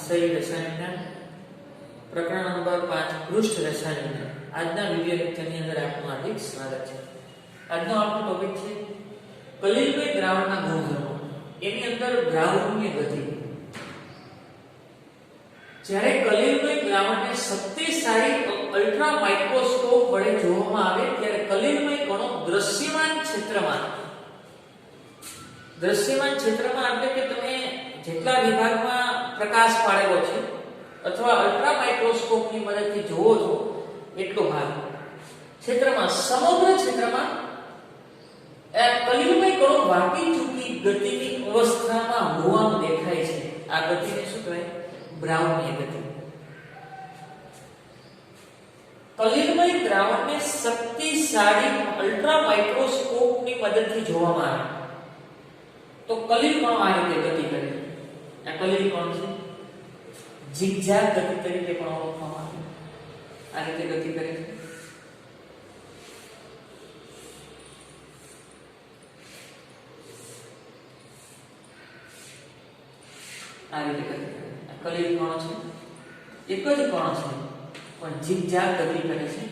શરીર રસાયણના પ્રકરણ નંબર 5 પૃષ્ઠ રસાયણ. આજના વિડિયો લેક્ચરની અંદર આપનું હાર્દિક સ્વાગત છે. આજનો આપણો ટોપિક છે કલિલમય દ્રાવણના ગુણધર્મો. એની અંદર દ્રાવણની ગતિ. જ્યારે કલિલમય દ્રાવણને શક્તિશાળી અલ્ટ્રા માઇક્રોસ્કોપ વડે જોવામાં આવે ત્યારે કલિલમય કણો દ્રશ્યમાન ક્ષેત્રમાં એટલે કે તમે જેટલા વિભાગમાં પ્રકાશ પાડેલો છે અથવા અલ્ટ્રા માઇક્રોસ્કોપની મદદથી જોવો છો એટલો ભાગ ક્ષેત્રમાં સમગ્ર ક્ષેત્રમાં કલિલમય કણો વાંકી ચૂકી ગતિની અવસ્થામાં હોવાનું દેખાય છે. આ ગતિને શું કહેવાય? બ્રાઉનીય ગતિ. કલિલમય દ્રાવણને શક્તિશાળી અલ્ટ્રા માઇક્રોસ્કોપની મદદથી જોવામાં આવે તો કલિલ કણો આ રીતે ગતિ કરે છે. આ કલિલ કણો છે ઝિગઝેગ ગતિ તરીકે પણ ઓળખવામાં આવે. આ રીતે ગતિ કરે છે. આ રીતે ગતિ કરે. આ કલિલ કણો છે, એક જ કણો છે પણ ઝિગઝેગ ગતિ કરે છે.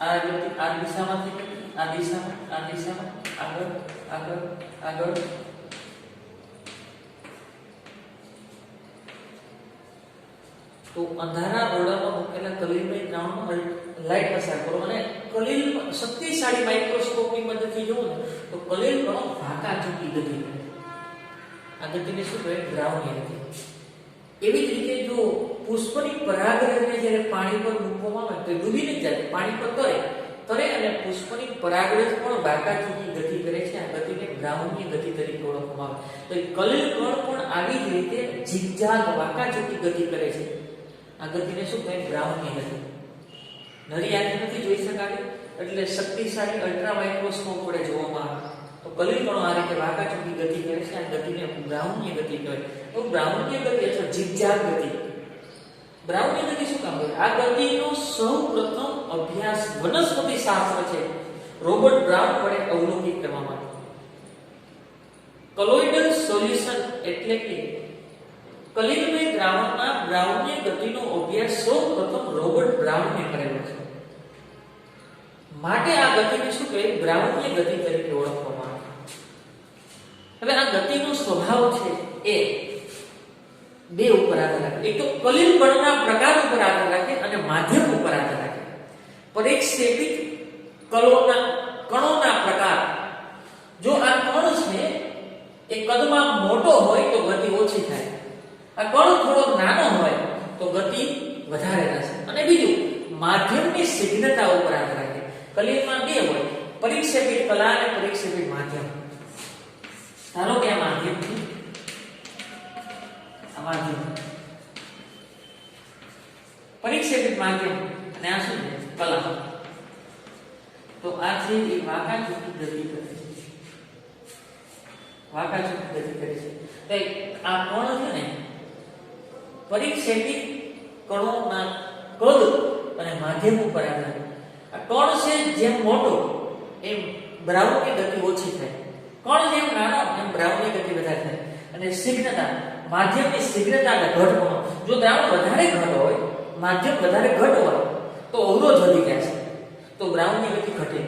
આ ગતિ આ દિશામાંથી આ દિશામાં આગળ તો અંધારા ઓરડામાં મૂકેલા કલિલમય દ્રાવણમાં લાઈટ પસાર કરો અને કલિલ શક્તિશાળી માઇક્રોસ્કોપની મદદથી જુઓ ને તો કલિલ કણો વાંકા ચૂકી ગતિ કરે. આ ગતિને શું કહેવાય? દ્રાવણીય ગતિ. એવી જ રીતે જો પુષ્પની પરાગરજને જ્યારે પાણી પર મૂકવામાં આવે તો ડૂબી નહીં જાય, પાણી પર તરે અને પુષ્પની પરાગરજ પણ વાંકા ચૂકી ગતિ કરે છે. આ ગતિને દ્રાવણીય ગતિ તરીકે ઓળખવામાં આવે. તો કલિલ કણ પણ આવી જ રીતે ઝિગઝેગ વાંકા ચૂકી ગતિ કરે છે. આ ગતિને શું કહેવાય? દ્રાવણીય ગતિ. નરી આંખે નથી જોઈ શકાતી એટલે શક્તિશાળી અલ્ટ્રા માઇક્રોસ્કોપ વડે જોવામાં આવે તો કલિલ કણો આ રીતે વાંકા ચૂકી ગતિ કરે છે. આ ગતિને દ્રાવણીય ગતિ કહેવાય. તો દ્રાવણીય ગતિ અથવા ઝિગઝેગ ગતિ. દ્રાવણીય ગતિ શું કામ કરે? આ ગતિનો સૌપ્રથમ અભ્યાસ વનસ્પતિ શાસ્ત્ર છે રોબર્ટ બ્રાઉન વડે અવલોકિત કરવામાં આવ્યો. કોલોઈડલ સોલ્યુશન એટલે કે કલિલમય દ્રાવણના બ્રાઉનીય ગતિનો અભ્યાસ સૌપ્રથમ રોબર્ટ બ્રાઉને કરેલો છે. માટે આ ગતિને શું કહેવાય? બ્રાઉનીય ગતિ તરીકે ઓળખવામાં આવે. હવે આ ગતિનો સ્વભાવ છે એ બે ઉપર આધાર રાખે. એક તો કલિલ કણના પ્રકાર ઉપર આધાર રાખે અને માધ્યમ ઉપર આધાર રાખે. પરિક્ષેપિત કણોના પ્રકાર. જો આ કણ છે એ કદમાં મોટો હોય તો ગતિ ઓછી થાય. આ કણ થોડો નાનો હોય તો ગતિ વધારે થશે. અને બીજું માધ્યમની શીઘ્રતા ઉપર આધાર રાખે. કલિલમાં બે હોય, પરિક્ષેપિત કલા અને પરિક્ષેપિત માધ્યમ. ધારો કે આ માધ્યમ છે, આ માધ્યમ પરિક્ષેપિત માધ્યમ અને આ શું છે? કલા. તો આ છે એ વાંકા ચૂકી ગતિ કરે છે. વાંકા ચૂકી ગતિ કરે છે. તો આ કોણ છે ને પરિક્ષેપિત કણોના કદ અને માધ્યમ ઉપર આધાર. આ કણ છે જેમ મોટો એમ બ્રાઉનની ગતિ ઓછી થાય. કણ જેમ નાનો એમ બ્રાઉનની ગતિ વધારે થાય. અને શીઘ્રતા, માધ્યમની શીઘ્રતા એટલે ઘટ કોણ. જો દ્રાવણ વધારે ઘટ હોય, માધ્યમ વધારે ઘટ હોય તો અવરોધ વધી જાય છે તો બ્રાઉનની ગતિ ઘટે.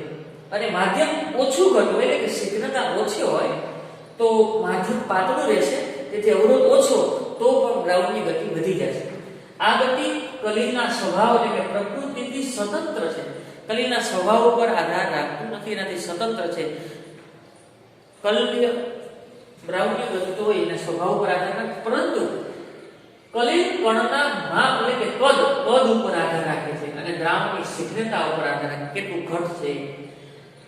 અને માધ્યમ ઓછું ઘટ હોય એટલે કે શીઘ્રતા ઓછી હોય તો માધ્યમ પાતળું રહેશે તેથી અવરોધ ઓછો તો પણ બ્રાઉનની ગતિ વધી જાય છે. આ ગતિ કલિલના સ્વભાવ એટલે કે પ્રકૃતિથી સ્વતંત્ર છે. કલિલના સ્વભાવ ઉપર આધાર રાખતું નથી, એનાથી સ્વતંત્ર છે. કલિલ બ્રાઉનની ગતિ તો હોય એના સ્વભાવ ઉપર આધાર રાખે, પરંતુ કલિલ કણના માપ એટલે કે કદ ઉપર આધાર રાખે છે અને દ્રાવણની શીઘ્રતા ઉપર આધાર રાખે કેટલું ઘટશે.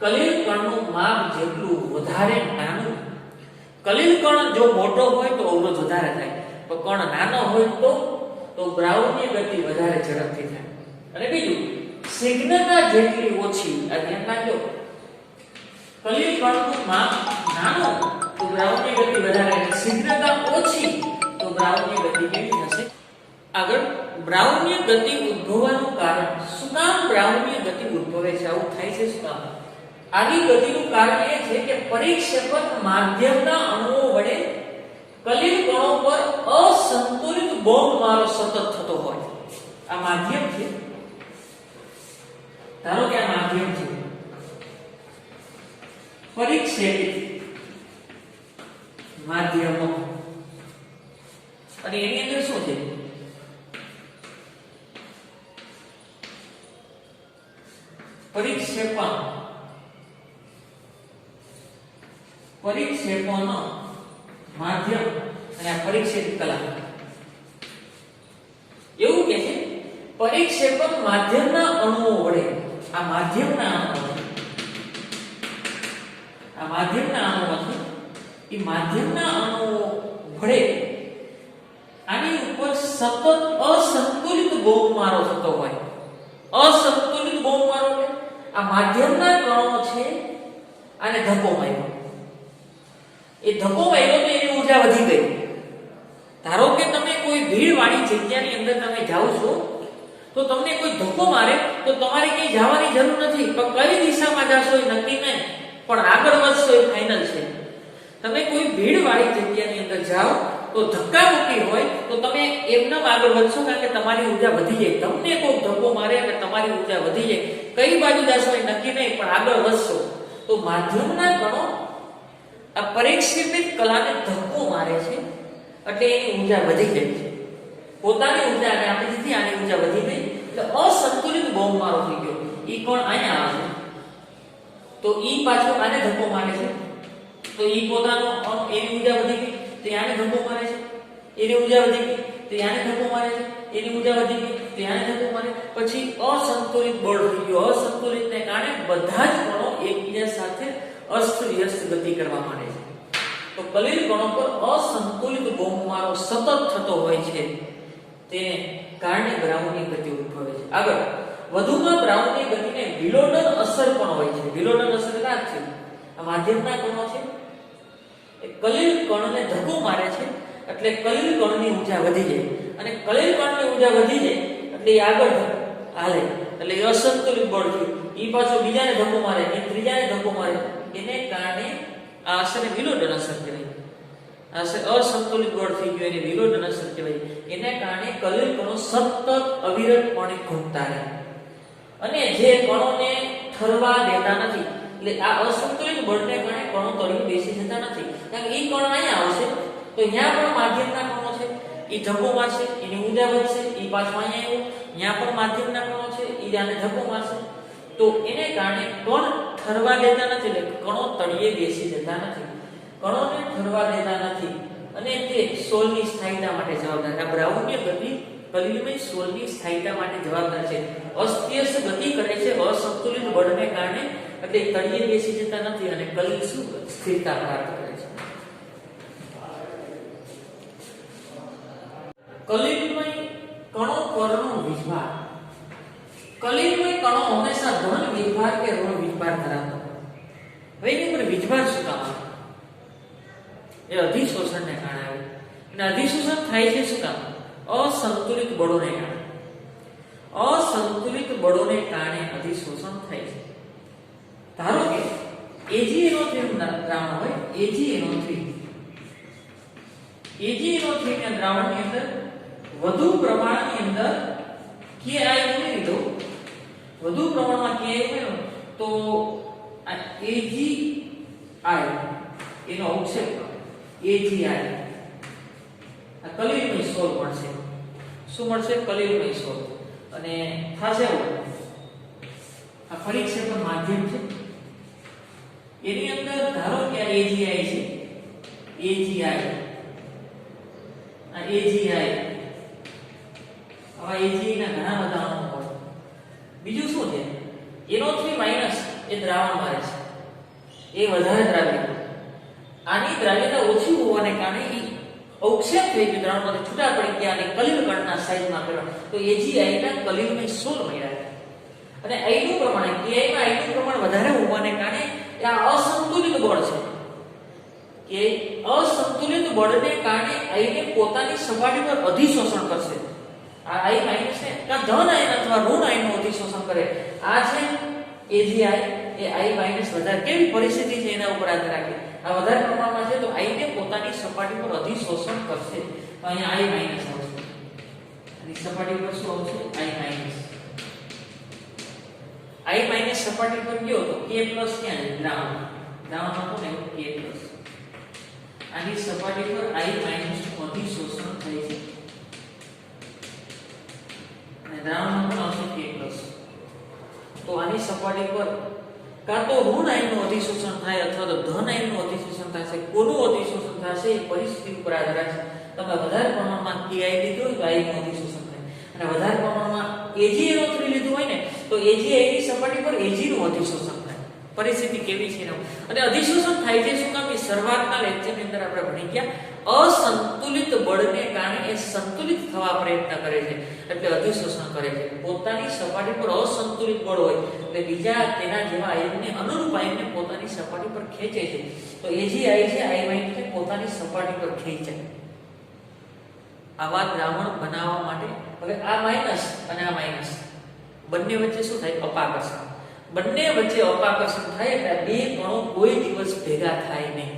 કલિલ કણનું માપ જેટલું વધારે નાનું, કલિલ કણ જો મોટો હોય તો અવરોધ વધારે થાય, તો કણ નાનો હોય તો બ્રાઉનની ગતિ વધારે ઝડપથી થાય. અને બીજું શીઘ્રતા જેટલી ઓછી, આ ધ્યાન રાખજો. કલિલ કણનું માપ નાનો તો બ્રાઉનની ગતિ વધારે, શીઘ્રતા ઓછી તો બ્રાઉનની ગતિ કેવી થશે? આગળ બ્રાઉનીય ગતિ ઉદ્ભવવાનું કારણ. શું કામ બ્રાઉનીય ગતિ ઉદ્ભવે છે? આવું થાય છે શું કામ? આવી ગતિનું કારણ એ છે કે પરિક્ષેપક માધ્યમના અણુઓ વડે કલિલ કણો પર અસંતુલિત બોમ્બમારો સતત થતો હોય. આ માધ્યમ છે, ધારો કે આ માધ્યમ છે, પરિક્ષેપિત માધ્યમો, અને એની અંદર શું છે? પરિક્ષેપણ માધ્યમ અને આ પરિક્ષેપિત કલા. એવું કે છે પરિક્ષેપક માધ્યમના અણુઓ વડે, આ માધ્યમના અણુઓ છે, એ માધ્યમના અણુઓ વડે આની ઉપર સતત અસંતુલિત બોમ્બમારો થતો હોય. અસંતુલિત બોમ્બમારો આ માધ્યમના કણો છે, આને ધક્કો માર્યો, એ ધક્કો માર્યો તો એની ઊર્જા વધી ગઈ. ધારો કે તમે કોઈ ભીડવાળી જગ્યાની અંદર તમે જાઓ છો, તો તમને કોઈ ધક્કો મારે તો તમારે ક્યાંય જવાની જરૂર નથી, પણ કઈ દિશામાં જાશો એ નક્કી નહીં, પણ આગળ વધશો એ ફાઇનલ છે. તમે કોઈ ભીડવાળી જગ્યાની અંદર જાઓ તો ધક્કા મૂકી હોય તો તમે એમનેમ આગળ વધશો, કારણ કે તમારી ઊર્જા વધી જાય. તમને કોઈ ધક્કો મારે અને તમારી ઊર્જા વધી જાય, કઈ બાજુ જાશો એ નક્કી નહીં, પણ આગળ વધશો. તો માધ્યમના કણો આ પરિક્ષેપિત કલાને ધક્કો મારે છે, એટલે એની ઊર્જા વધી જાય છે. પોતાની ઊર્જા અને આપણી જેથી આની ઊર્જા વધી ગઈ, એટલે અસંતુલિત બોમ્બમારો થઈ ગયો. ઈ કોણ અહીંયા આવે છે, તો ઈ પાછો આને ધક્કો મારે છે, તો ઈ પોતાનો એની ઊર્જા વધી ગઈ, તો આને ધક્કો મારે છે, એની ઊર્જા વધી ગઈ, તો આને ધક્કો મારે છે, એની ઊર્જા વધી ગઈ, તો આને ધક્કો મારે, પછી અસંતુલિત બળ થઈ ગયો. અસંતુલિતને કારણે બધા જ કણો એકબીજા સાથે અસ્ત-વ્યસ્ત ગતિ કરવા માંડે છે. તો કલિલ કણો પર અસંતુલિત બોમ્બમારો સતત થતો હોય છે, તેને કારણે બ્રાઉનની ગતિ ઉદ્ભવે છે. આગળ વધુમાં બ્રાઉનની ગતિને વિલોડન અસર પણ હોય છે. વિલોડન અસર એટલે આ છે, આ માધ્યમના કણો છે, એ કલિલ કણને ધક્કો મારે છે, એટલે કલિલ કણની ઊર્જા વધી જાય, અને કલિલ કણની ઊર્જા વધી જાય એટલે એ આગળ હાલે, એટલે એ અસંતુલિત બળ થયું. એ પાછો બીજાને ધક્કો મારે, એ ત્રીજાને ધક્કો મારે, એને કારણે આ અસરને વિલોડન અસર કહેવાય. અસંતુલિત બળ થઈ ગયું, એને વિલોડન અસર કહેવાય. એને કારણે કલિલ કણો સતત અવિરતપણે ઘટતા રહે, અને જે કણોને ઠરવા દેતા નથી, એટલે આ અસંતુલિત બળને કારણે કણો તળિયે બેસી જતા નથી. કારણ કે એ કણ અહીંયા આવશે તો અહીંયા પણ માધ્યમના કણો છે, એ ધક્કો મારશે, એની ઊર્જા વધશે, એ પાછો અહીંયા આવ્યો, અહીંયા પણ માધ્યમના કણો છે, એ આને ધક્કો મારશે, તો એને કારણે કણ ઠરવા દેતા નથી, એટલે કણો તળિયે બેસી જતા નથી, કણોને ઠરવા દેતા નથી, અને તે સોલની સ્થાયીતા માટે જવાબદાર. આ બ્રાઉનની ગતિ કલિલમય સોલની સ્થાયીતા માટે જવાબદાર છે. અસ્તવ્યસ્ત ગતિ કરે છે અસંતુલિત બળને કારણે, એટલે તળિયે બેસી જતા નથી, અને કલિલ શું સ્થિરતા પ્રાપ્ત કરે છે. કલિલમય કણો પરનો વિભાર. કલિલમય કણો હંમેશા ધન વિભાર કે ઋણ વિભાર ધરાવતા હોય. હવે એની ઉપર વિભાર શું કામ આવે? એ અધિશોષણને કારણે આવે. અને અધિશોષણ થાય છે શું કામ? અસંતુલિત બળોને કારણે. અસંતુલિત બળોને કારણે અધિશોષણ થાય છે. ધારો કે AgNO3 દ્રાવણ હોય, AgNO3 ના દ્રાવણની અંદર વધુ પ્રમાણની અંદર Ki ઉમેરી દો, વધુ પ્રમાણમાં Ki ઉમેરો તો આ AgI એનો અવક્ષેપ AgI આ કલિલમય સોલ મળશે. શું મળશે? કલિલમય સોલ. અને થાશે આ પરિક્ષેપણ માધ્યમ છે, એની અંદર ધારો કે આ AgI છે, AgI આ AgI આવા AgI ના ઘણા બધા અણુઓ હોય. બીજું શું છે? NO3 એ દ્રાવણ મારે છે, એ વધારે દ્રાવ્ય. આની દ્રાવ્યતા ઓછી હોવાને કારણે એ અવક્ષેપ થઈ ગયું, દ્રાવણમાંથી છૂટા પડી ગયા અને કલિલ કણના સાઈઝમાં કર્યો, તો AgI ના કલિલમય સોલ મળ્યા. અને I નું પ્રમાણ, Ki માં I નું પ્રમાણ વધારે હોવાને કારણે આ અસંતુલિત બળ છે, કે અસંતુલિત બળને કારણે I ને પોતાની સપાટી પર અધિશોષણ કરશે. આ I- ને કાં ધન આયન અથવા ઋણ આયનનું અધિશોષણ કરે. આ છે AgI, એ I માઈનસ વધારે કેવી પરિસ્થિતિ છે એના ઉપર આધાર રાખે. આ વધારે પ્રમાણમાં છે તો I ને પોતાની સપાટી પર અધિશોષણ કરશે. તો અહીંયા I માઈનસ આવશે. અને સપાટી પર શું આવશે? I minus. I માઈનસ સપાટી પર ગયો તો K પ્લસ ક્યાં છે? ગ્રાઉન્ડ. ગ્રાઉન્ડમાં કોણ આવ્યું? K plus. આની સપાટી પર I માઈનસ નું અધિશોષણ થાય છે. અને ગ્રાઉન્ડમાં કોણ આવશે? K plus. તો આની સપાટી પર કાં તો ઋણ આયનનું અધિશોષણ થાય અથવા તો ધન આયનનું અધિશોષણ થશે. કોનું અધિશોષણ થશે એ પરિસ્થિતિ ઉપર આધાર રાખે. તમે વધારે પ્રમાણમાં Ki લીધું હોય તો I નું અધિશોષણ થાય, અને વધારે પ્રમાણમાં AgNO3 લીધું હોય ને તો Agi ની સપાટી પર Ag નું અધિશોષણ થાય. પરિસ્થિતિ કેવી છે એનું. અને અધિશોષણ થાય છે શું કામ? કે શરૂઆતના લેક્ચરની અંદર આપણે ભણી ગયા અસંતુલિત બળને કારણે એ સંતુલિત થવા પ્રયત્ન કરે છે એટલે અધિશોષણ કરે છે. પોતાની સપાટી પર અસંતુલિત બળ હોય એટલે બીજા તેના જેવા આયનને અનુરૂપ આયનને પોતાની સપાટી પર ખેંચે છે. તો Agi છે I માઈનસ ને પોતાની સપાટી પર ખેંચે. આવા દ્રાવણ બનાવવા માટે હવે આ માઈનસ અને આ માઈનસ બંને વચ્ચે શું થાય? અપાકર્ષણ. બંને વચ્ચે અપાકર્ષણ થાય એટલે બે કણો કોઈ દિવસ ભેગા થાય નહીં.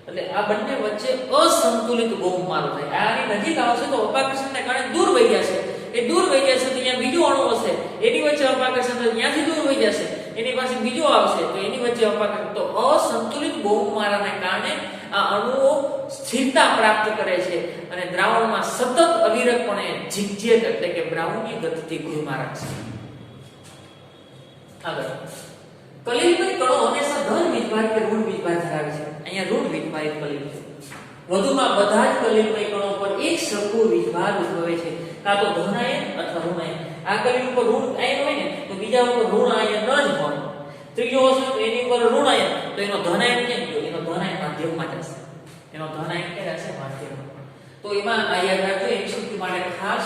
એટલે આ બંને વચ્ચે અસંતુલિત ગોળમારો થાય. આની નજીક આવશે તો અપાકર્ષણને કારણે દૂર વહી જશે. એ દૂર વહી જશે તો અહીંયા બીજો અણુ હશે, એની વચ્ચે અપાકર્ષણ થાય, ત્યાંથી દૂર વહી જશે, એની પાસે બીજો આવશે તો એની વચ્ચે અપાકર્ષણ. તો અસંતુલિત ગોળમારાને કારણે આ અણુઓ સ્થિરતા પ્રાપ્ત કરે છે અને દ્રાવણમાં સતત અવિરતપણે ઝિગઝેગ એટલે કે બ્રાઉનની ગતિથી ઘૂમા રાખશે. આગળ કલિલમય કણો હંમેશા ધન વીજભાર કે ઋણ વીજભાર ધરાવે છે. અહીંયા ઋણ વીજભારિત કલિલ છે. વધુમાં બધા જ કલિલમય કણો પર એક સરખું વીજભાર ઉદ્ભવે છે, કાં તો ધન આયન અથવા ઋણ આયન. આ કલિલ ઉપર ઋણ આયન હોય ને તો બીજા ઉપર ઋણ આયન જ હોય. ત્રીજો હશે તો એની ઉપર ઋણ આયન તો એનો ધન આયન કેમ ગયો? એનો ધન આયન માધ્યમમાં જશે. એનો ધન આયન ક્યાં જશે? માધ્યમમાં. તો એમાં આ યાદ રાખજો MCQ માટે ખાસ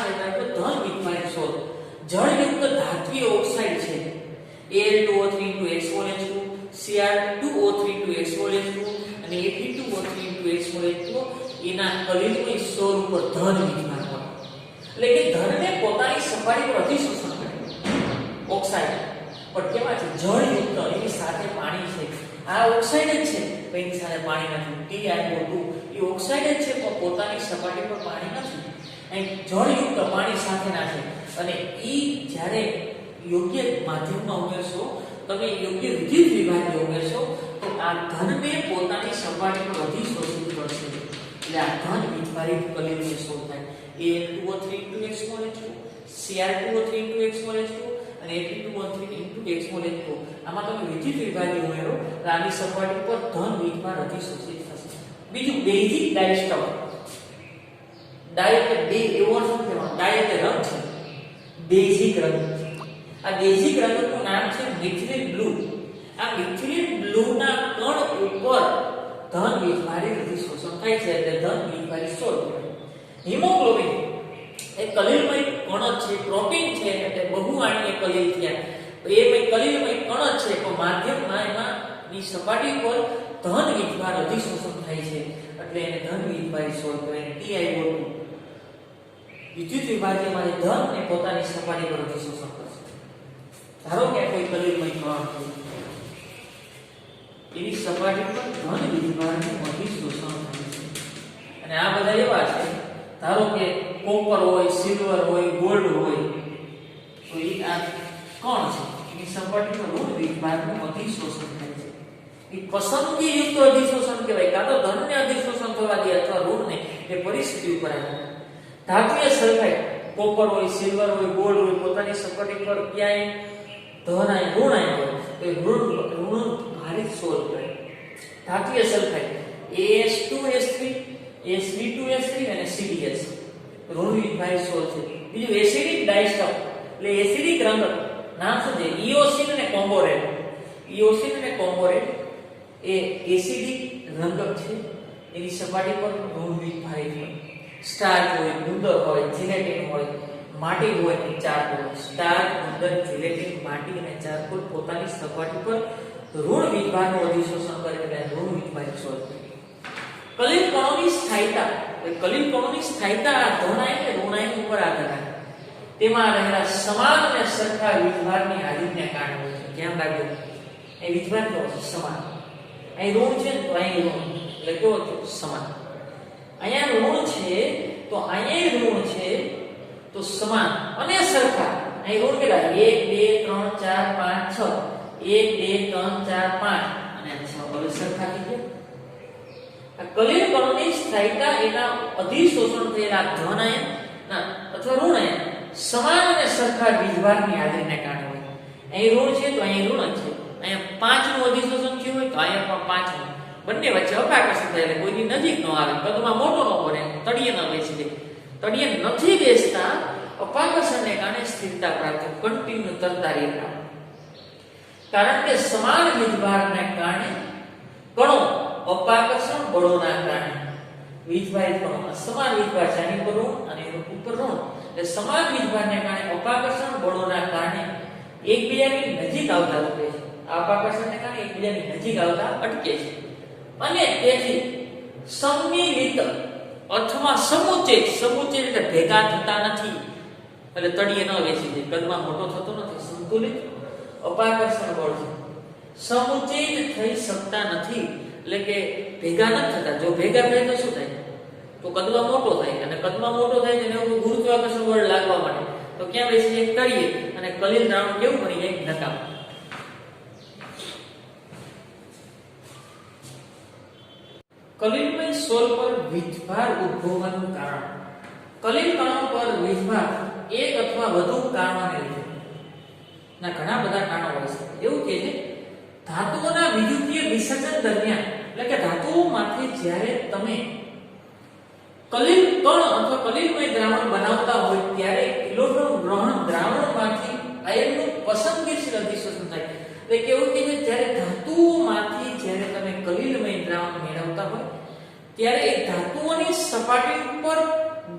યાદ રાખજો ધન વીજભારિત શોધ. જળયુક્ત ધાત્વીય ઓક્સાઇડ છે Al2O3 Cr2O3 અને Fe2O3 એના કલિલમય સ્તર ઉપર ધન વીજભાર હોય. એટલે કે ધનને પોતાની સપાટી પર અધિશોષણ કરે ઓક્સાઇડ. પણ કેવા છે? જળયુક્ત. એની સાથે પાણી છે. આ ઓક્સાઇડ જ છે પણ એની સાથે પાણી નથી. TiO2 એ ઓક્સાઇડ જ છે પણ પોતાની સપાટી પર પાણી નથી. અહીં જળયુક્ત પાણી સાથેના છે. અને ઈ જ્યારે યોગ્ય માધ્યમમાં ઉમેરશો, તમે યોગ્ય વિદ્યુત વિભાજ્ય ઉમેરશો તો આ ધનને પોતાની સપાટી પર અધિશોષિત કરશે. એટલે આ ધન વીજભારિત કલિલમય સ્ત્રોત થાય. Al2O3 Cr2O3 અને Fe2O3 આમાં તમે વિદ્યુત વિભાજ્ય ઉમેરો તો આની સપાટી પર ધન વીજભાર અધિશોષિત થશે. બીજું બેઝિક ડાયસ્ટફ. ડાય એટલે બે એવો શું કહેવાય? ડાય એટલે રંગ છે. બેઝિક રંગ. આ બેઝિક રંગનું નામ છે મિથિલિન બ્લુ. આ મિથિલિન બ્લુ ના કણ ઉપર ધન વીજભારિત અધિશોષણ થાય છે એટલે ધન વીજભારિત સ્ત્રોત કહેવાય. હિમોગ્લોબિન એ કલિલમય કણ છે, પ્રોટીન છે એટલે બહુઆણીય કલિલ થયા. એ કલિલમય કણ છે પણ માધ્યમમાં એમાં ની સપાટી પર ધન વીજભાર અધિશોષણ થાય છે એટલે એને ધન વીજભારિત સ્ત્રોત કહેવાય. TiO2 વિદ્યુત વિભાજ્યમાં ધન ને પોતાની સપાટી પર અધિશોષણ કરશે. ધારો કે કોઈ કલિલમય કણ છે, એની સપાટી પર ધન વીજભારનું અધિશોષણ થાય છે. અને આ બધા એવા છે, ધારો કે કોપર હોય, સિલ્વર હોય, ગોલ્ડ હોય, તો એ આ કણ છે એની સપાટી પર ઋણ વીજભારનું અધિશોષણ થાય છે. એ પસંદગી યુક્ત અધિશોષણ કહેવાય. કાં તો ધનને અધિશોષણ થવા દે અથવા ઋણને. એ પરિસ્થિતિ ઉપર આવે. ધાત્વીય સલ્ફાઇડ કોપર હોય, સિલ્વર હોય, ગોલ્ડ હોય, પોતાની સપાટી પર ક્યાંય ધન આયન ઋણ આયન હોય તો એ ઋણ ભારિત સ્ત્રોત કહેવાય. ધાત્વીય સલ્ફાઇડ As2S3 Sb2S3 અને CdS ઋણ વીજભારિત સ્ત્રોત છે. બીજું એસિડિક ડાયસ્ટફ એટલે એસિડિક રંગક. નામ શું છે? ઇઓસિન અને કોમ્બોરેટ. ઇઓસિન અને કોમ્બોરેટ એ એસિડિક રંગક છે. એની સપાટી પર ઋણ વીજભારિત હોય. સ્ટાર્ચ હોય, ગુંદર હોય, જીલેટિન હોય, માટી હોય અને ચારકોલ. સ્ટાર્ચ, ગુંદર, જીલેટિન, માટી અને ચારકોલ પોતાની સપાટી પર ઋણ વીજભારનું અધિશોષણ કરે એટલે ઋણ વીજભારિત સ્ત્રોત. કલિલ કણોની સ્થાયીતા. કલિલ કણોની સ્થાયીતા ધન આયન કે ઋણ આયન ઉપર આધાર રાખે. તેમાં રહેલા સમાન અને સરખા વીજભારની હાજરીને કારણે હોય છે. ધ્યાન રાખજો, એ વીજભાર કેવો છે? સમાન. અહીં ઋણ છે તો અહીં ઋણ, એટલે કેવો છે? સમાન. અહીંયા ઋણ છે તો અહીંયા ઋણ છે તો સમાન અને સરખા. અહીં ઋણ કેટલા? 1 2 3 4 5 6. 1 2 3 4 5 અને 6 હવે સરખા થઈ ગયા. આ કલિલ કણોની સ્થાયીતા એના અધિશોષણ થયેલા ધન આયન અથવા ઋણ આયન સમાન અને સરખા વીજભારની હાજરીને કારણે હોય. અહીં ઋણ છે તો અહીં ઋણ જ છે. અહીંયા 5 નું અધિશોષણ થયું હોય તો અહીંયા પણ 5 નું. બંને વચ્ચે અપાકર્ષણ થાય એટલે કોઈની નજીક ન આવે, કદમાં મોટો ન બને, તળિયે ન બેસી જાય. તળિયે નથી બેસતા અપાકર્ષણને કારણે સ્થિરતા પ્રાપ્ત, કન્ટિન્યુ તરતા રહેતા. કારણ કે સમાન વીજભારને કારણે કણો અપાકર્ષણ બળોના કારણે વીજભાર કણો સમાન વીજભાર છે, આની ઉપર ઋણ અને ઉપર ઋણ, એટલે સમાન વીજભારને કારણે અપાકર્ષણ બળોના કારણે એકબીજાની નજીક આવતા અટકે છે. અપાકર્ષણને કારણે એકબીજાની નજીક આવતા અટકે છે અને તેથી સમ્મિલિત અથવા સમુચિત, સમુચિત એટલે ભેગા થતા નથી, એટલે તળિયે ન બેસી જાય, કદમાં મોટો થતો નથી. સંતુલિત અપાકર્ષણ બળ છે, સમુચિત થઈ શકતા નથી, એટલે કે ભેગા નથી થતા. જો ભેગા થાય તો શું થાય? તો કદમાં મોટો થાય, અને કદમાં મોટો થાય તેને ગુરુત્વાકર્ષણ બળ લાગવા માટે તો ક્યાં બેસી જાય? તળિયે. અને કલિલ દ્રાવણ કેવું બની જાય? નકામ. કલિલમય સોલ પર વીજભાર ઉદ્ભવવાનું કારણ. કલિલ કણો પર વીજભાર એક અથવા વધુ કારણોને લીધે, ના ઘણા બધા કારણો હોય છે. એવું કે છે ધાતુઓના વિદ્યુતીય વિસર્જન દરમિયાન, એટલે કે ધાતુઓમાંથી જ્યારે તમે કલિલ કણ અથવા કલિલમય દ્રાવણ બનાવતા હોય ત્યારે ઇલેક્ટ્રોન ગ્રહણ દ્રાવણમાંથી આયનનું પસંદગીશીલ અધિશોષણ થાય. એટલે કેવું કે જ્યારે ધાતુઓમાંથી જ્યારે તમે કલિલમય દ્રાવણ મેળવતા હોય ત્યારે એ ધાતુઓની સપાટી ઉપર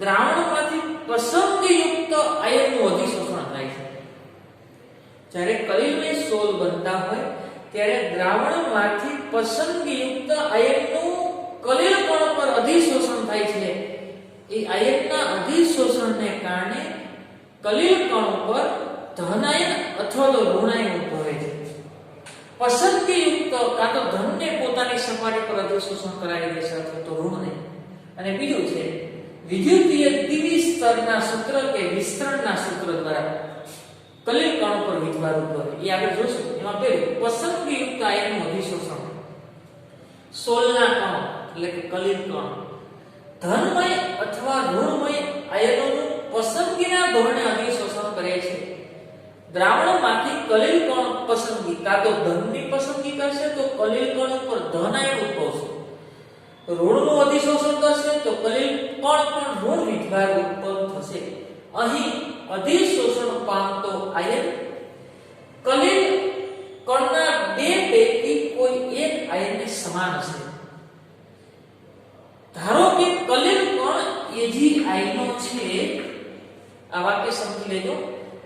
દ્રાવણમાંથી પસંદગીયુક્ત આયનનું અધિશોષણ થાય છે. જ્યારે કલિલમય સોલ બનતા હોય ત્યારે દ્રાવણમાંથી પસંદગીયુક્ત આયનનું કલિલ કણ પર અધિશોષણ થાય છે. એ આયનના અધિશોષણને કારણે કલિલ કણ પર ધનાયન અથવા તો ઋણાયન ઉદ્ભવે છે. પસંદગીયુક્ત કાં તો ધનને પોતાની સપાટી પર અધિશોષણ કરાવી દેશે અથવા તો ઋણને. અને બીજું છે વિદ્યુતીય દ્વિસ્તરના સૂત્ર કે વિસ્તરણના સૂત્ર દ્વારા કલિલ કણ પર વીજભાર ઉદ્ભવે. એ આપણે જોશું. એમાં પહેલું પસંદગીયુક્ત આયનનું અધિશોષણ. સોલના કણો એટલે કે કલિલ કણ ધનમય અથવા ઋણમય આયનોનું પસંદગીના ધોરણે અધિશોષણ કરે છે. દ્રાવણમાંથી કલિલ કણ પસંદગી કાં તો ધનની પસંદગી કરશે તો કલિલ કણ ઉપર ધન આયન ઉદ્ભવશે. ઋણનું અધિશોષણ કરશે તો કલિલ કણ પણ ઋણ વીજભાર ઉત્પન્ન થશે. અહીં અધિશોષણ પામતો આયન કલિલ કણના બે પૈકી કોઈ એક આયનને સમાન હશે. ધારો કે કલિલ કણ Ag આયનો છે. આ વાક્ય સમજી લેજો.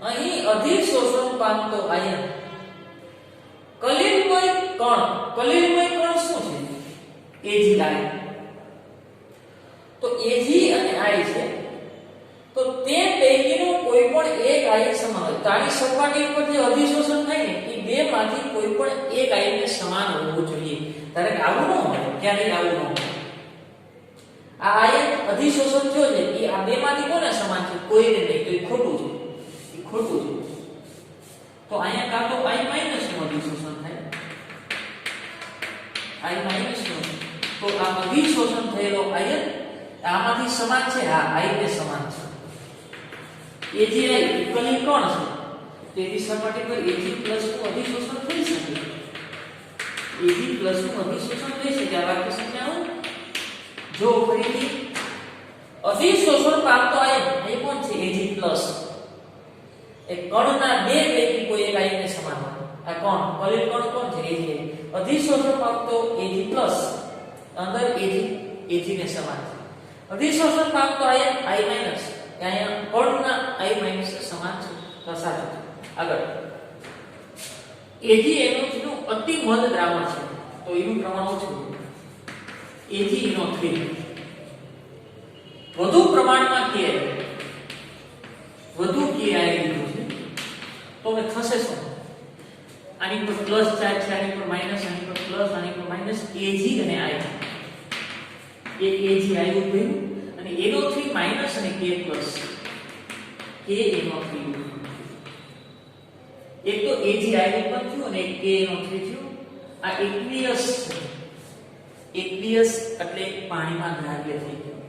અહીં અધિશોષણ પામતો આયન કલિલમય કણ શું છે? Ag ion. તો Ag અને I છે તો તે પૈકીનો કોઈ પણ એક આયન સમાન હોય. તારી સપાટી ઉપર જે અધિશોષણ થાય ને એ બે માંથી કોઈ પણ એક આયનને સમાન હોવું જોઈએ. ત્યારે આવું ન હોય, ક્યારેય આવું ન હોય. આ આયન અધિશોષણ થયો છે એ આ બે માંથી કોને સમાન છે? કોઈને નહીં. તો એ ખોટું છે, એ ખોટું છે. તો અહીંયા કાં તો I માઈનસ નું અધિશોષણ થાય, I માઈનસ નું. તો આ અધિશોષણ થયેલો આયન આમાંથી સમાન છે? હા, I ને સમાન છે. Ag ઇક્વલી કોણ છે? તેની સપાટી પર Ag પ્લસ નું અધિશોષણ થઈ શકે. Ag પ્લસ નું અધિશોષણ થઈ શકે. આ વાક્ય સમજાવો. જો ફરીથી અધિશોષણ પામતો આયન એ કોણ છે? Ag plus. એ કણના બે પૈકી કોઈ એક આયનને સમાન હોય. આ કોણ? કલિલ કણ કોણ છે? Ag. અધિશોષણ પામતો Ag પ્લસ અંદર Ag ને સમાન છે. અધિશોષણ પામતો આયન I માઈનસ, અહીંયા કણના I માઈનસ સમાન છે. તો સાચું છે. આગળ AgNO3 નું અતિ મધ દ્રાવણ છે તો એનું પ્રમાણ ઓછું છે. AgNO3 વધુ પ્રમાણમાં કે વધુ KI લીધું છે તો હવે થશે શું? આની પર પ્લસ ચાર્જ છે, આની પર માઈનસ, આની પર પ્લસ, આની પર માઈનસ, Ag અને I. એક Ag આવ્યું થયું અને NO3 માઈનસ અને K પ્લસ, K NO3. એક તો Ag આવ્યું પણ થયું અને એક K NO3 થયું. આ aqueous છે. aqueous એટલે પાણીમાં દ્રાવ્ય થઈ ગયું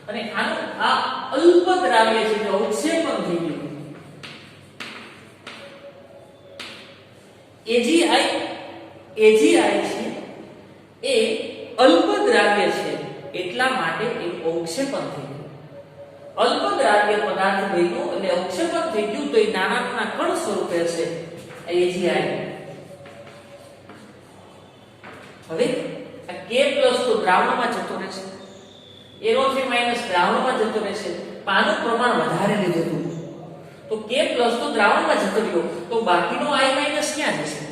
અને આનું આ અલ્પ દ્રાવ્ય છે એટલે અવક્ષેપણ થઈ ગયું. AgI છે એ અલ્પ દ્રાવ્ય છે એટલા માટે એ અવક્ષેપણ થઈ ગયું. અલ્પ દ્રાવ્ય પદાર્થ બન્યો એટલે અવક્ષેપણ થઈ ગયું તો એ નાના નાના કણ સ્વરૂપે હશે AgI. હવે આ K પ્લસ તો દ્રાવણમાં જતો રહેશે, NO3 માઈનસ દ્રાવણમાં જતો રહેશે. પાનું પ્રમાણ વધારે લીધું હતું તો K પ્લસ તો દ્રાવણમાં જતો રહ્યો તો બાકીનો I માઈનસ ક્યાં જશે?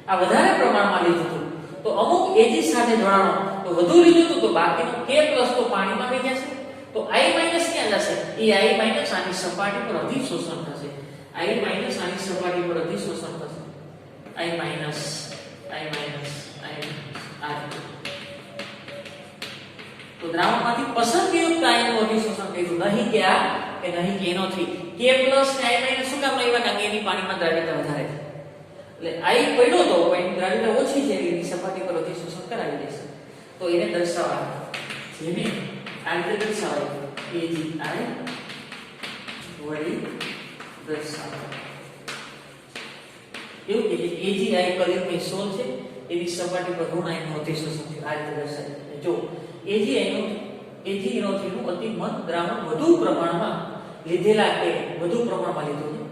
આ વધારે પ્રમાણમાં લીધું હતું તો અમુક Ag સાથે જોડાણો તો વધુ લીધું હતું તો બાકીનો K પ્લસ તો પાણીમાં વહી જશે તો I માઈનસ ક્યાં જશે? એ I માઈનસ આની સપાટી પર અધિશોષણ થશે. I માઈનસ આની સપાટી પર અધિશોષણ થશે. I માઈનસ તો દ્રાવણમાંથી પસંદગીયુક્ત આયનનું અધિશોષણ કર્યું, નહીં કે આ કે નહીં કે NO3. K પ્લસ ને I માઈનસ શું કામ લાવ્યા? કારણ કે એની પાણીમાં દ્રાવ્યતા વધારે છે એટલે I પડ્યો તો પણ દ્રાવ્યતા ઓછી છે એની સપાટી પર અધિશોષણ કરાવી દેશે. તો એને દર્શાવવા જેને આ રીતે દર્શાવાય AgI વળી દર્શાવાય એવું કે AgI કલિલમય સોલ છે એની સપાટી પર ઋણ આયનનું અધિશોષણ થયું. આ રીતે દર્શાવાય. જો AgNO3 નું અતિ મત દ્રાવણ વધુ પ્રમાણમાં લીધેલા કે વધુ પ્રમાણમાં લીધું છે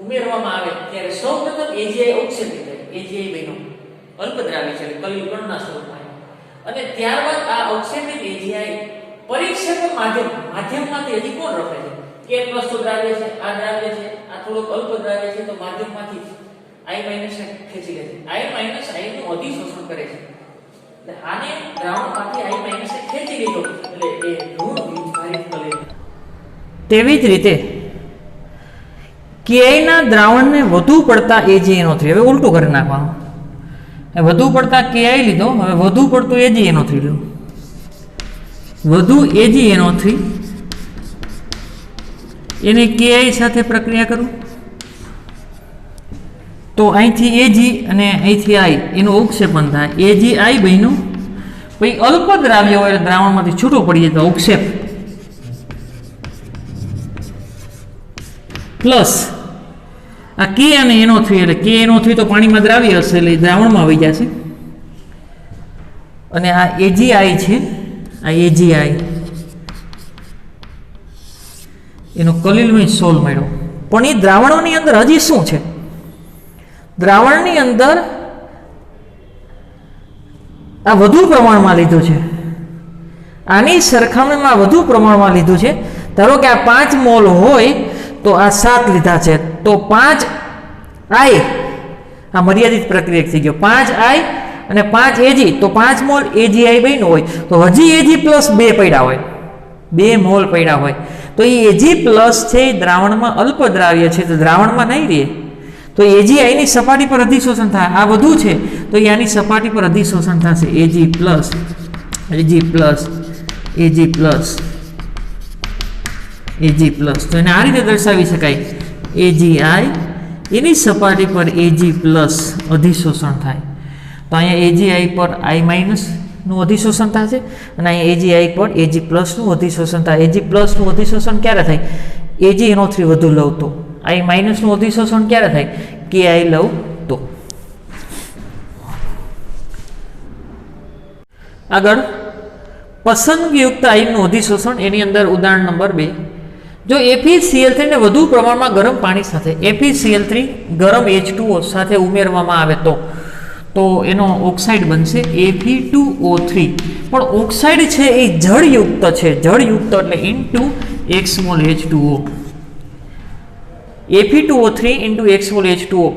ઉમેરવામાં આવે ત્યારે સૌપ્રથમ AgI અવક્ષેપિત થાય. AgI બન્યો અલ્પ દ્રાવ્ય છે એટલે કલિલ કણના સ્વરૂપમાં અને ત્યારબાદ આ અવક્ષેપિત AgI પરિક્ષેપક માધ્યમમાંથી હજી કોણ રખે છે? K પ્લસ તો દ્રાવ્ય છે, આ દ્રાવ્ય છે, આ થોડોક અલ્પ દ્રાવ્ય છે તો માધ્યમમાંથી I માઈનસ ને ખેંચી લે છે. I માઈનસ I નું અધિશોષણ કરે છે એટલે આને દ્રાવણમાંથી I માઈનસ ને ખેંચી લીધો એટલે એ ઋણ વીજભારિત કલિલ. તેવી જ રીતે Ki ના દ્રાવણને વધુ પડતા AgNO3 હવે ઉલટું કરી નાખવાનું. વધુ પડતા Ki લીધો, હવે વધુ પડતું AgNO3 લીધું. વધુ AgNO3 એને Ki સાથે પ્રક્રિયા કરું તો અહીંથી Ag અને અહીંથી I એનું અવક્ષેપણ થાય. AgI બન્યું પછી અલ્પ દ્રાવ્ય હોય દ્રાવણમાંથી છૂટો પડી જાય તો અવક્ષેપ પ્લસ આ K અને NO3 એટલે K NO3 તો પાણીમાં દ્રાવ્ય હશે એટલે દ્રાવણમાં આવી જશે અને આ AgI છે, આ AgI એનો કલિલમય સોલ મળ્યો. પણ એ દ્રાવણોની અંદર હજી શું છે? દ્રાવણની અંદર આ વધુ પ્રમાણમાં લીધું છે, આની સરખામણીમાં વધુ પ્રમાણમાં લીધું છે. ધારો કે આ 5 મોલ હોય તો આ 7 લીધા છે તો 5I આ મર્યાદિત પ્રક્રિયા થઈ ગયો. 5I અને 5 Ag તો 5 મોલ AgI બન્યું હોય તો હજી Ag પ્લસ 2 પડ્યા હોય, 2 મોલ પડ્યા હોય તો એ Ag પ્લસ છે દ્રાવણમાં અલ્પ દ્રાવ્ય છે તો દ્રાવણમાં નહીં રહે તો AgI ની સપાટી પર અધિશોષણ થાય. આ વધુ છે તો આની સપાટી પર અધિશોષણ થશે Ag પ્લસ તો એને આ રીતે દર્શાવી શકાય AgI એની સપાટી પર Ag પ્લસ અધિશોષણ થાય તો અહીંયા AgI પર I માઈનસ નું અધિશોષણ થશે અને અહીંયા AgI પર Ag પ્લસ નું અધિશોષણ થાય. Ag પ્લસ નું અધિશોષણ ક્યારે થાય? AgNO3 વધુ લઉં તો. I માઈનસ નું અધિશોષણ ક્યારે થાય? Ki લઉં તો. આગળ પસંદગીયુક્ત આયનનું અધિશોષણ એની અંદર ઉદાહરણ નંબર 2 જો FeCl3 ને વધુ પ્રમાણમાં ગરમ પાણી સાથે FeCl3 ગરમ H2O સાથે ઉમેરવામાં આવે તો એનો ઓક્સાઇડ બનશે Fe2O3 પણ ઓક્સાઇડ છે એ જળયુક્ત છે, જળયુક્ત એટલે into x mall H2O Fe2O3 into x mall H2O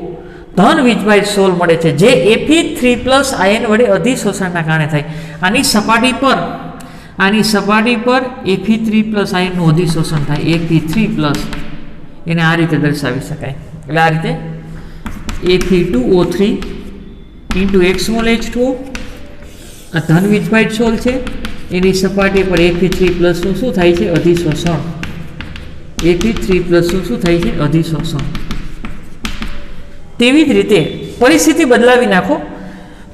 ધન વીજભારિત સોલ મળે છે જે Fe3+ આયન વડે અધિશોષણના કારણે થાય. આની સપાટી પર Fe3+ આયનનું અધિશોષણ થાય એને આ રીતે દર્શાવી શકાય. એટલે આ રીતે Fe2O3 into x mall H2O, આ ધન વીજભારિત સોલ છે, એની સપાટી પર Fe3+ નું શું થાય છે? અધિશોષણ. Fe3+ નું શું થાય છે? અધિશોષણ. તેવી જ રીતે પરિસ્થિતિ બદલાવી નાખો.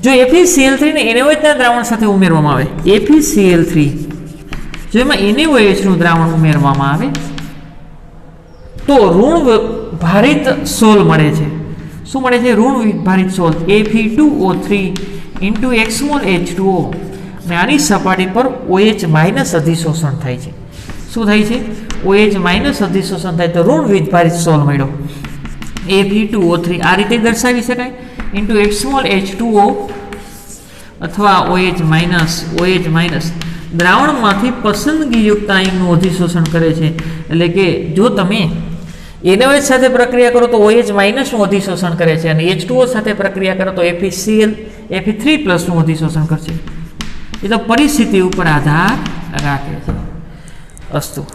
જો FeCl3 ને NaOH ના દ્રાવણ સાથે ઉમેરવામાં આવે, FeCl3 જો એમાં NaOH નું દ્રાવણ ઉમેરવામાં આવે તો ઋણ ભારિત સોલ મળે છે. શું મળે છે? ઋણ ભારિત સોલ Fe2O3 into x mall H2O, અને આની સપાટી પર OH- અધિશોષણ થાય છે. શું થાય છે? OH- અધિશોષણ થાય તો ઋણ વીજભારિત સોલ મળ્યો Fe2O3. આ રીતે દર્શાવી શકાય ઇન્ટુ x મોલ H2O અથવા OH- દ્રાવણમાંથી પસંદગીયુક્ત આયનનું અધિશોષણ કરે છે. એટલે કે જો તમે NaOH સાથે પ્રક્રિયા કરો તો OH- નું અધિશોષણ કરે છે, અને H2O સાથે પ્રક્રિયા કરો તો Fe3+ નું અધિશોષણ કરશે. એ તો પરિસ્થિતિ ઉપર આધાર રાખે છે. અસ્તુ.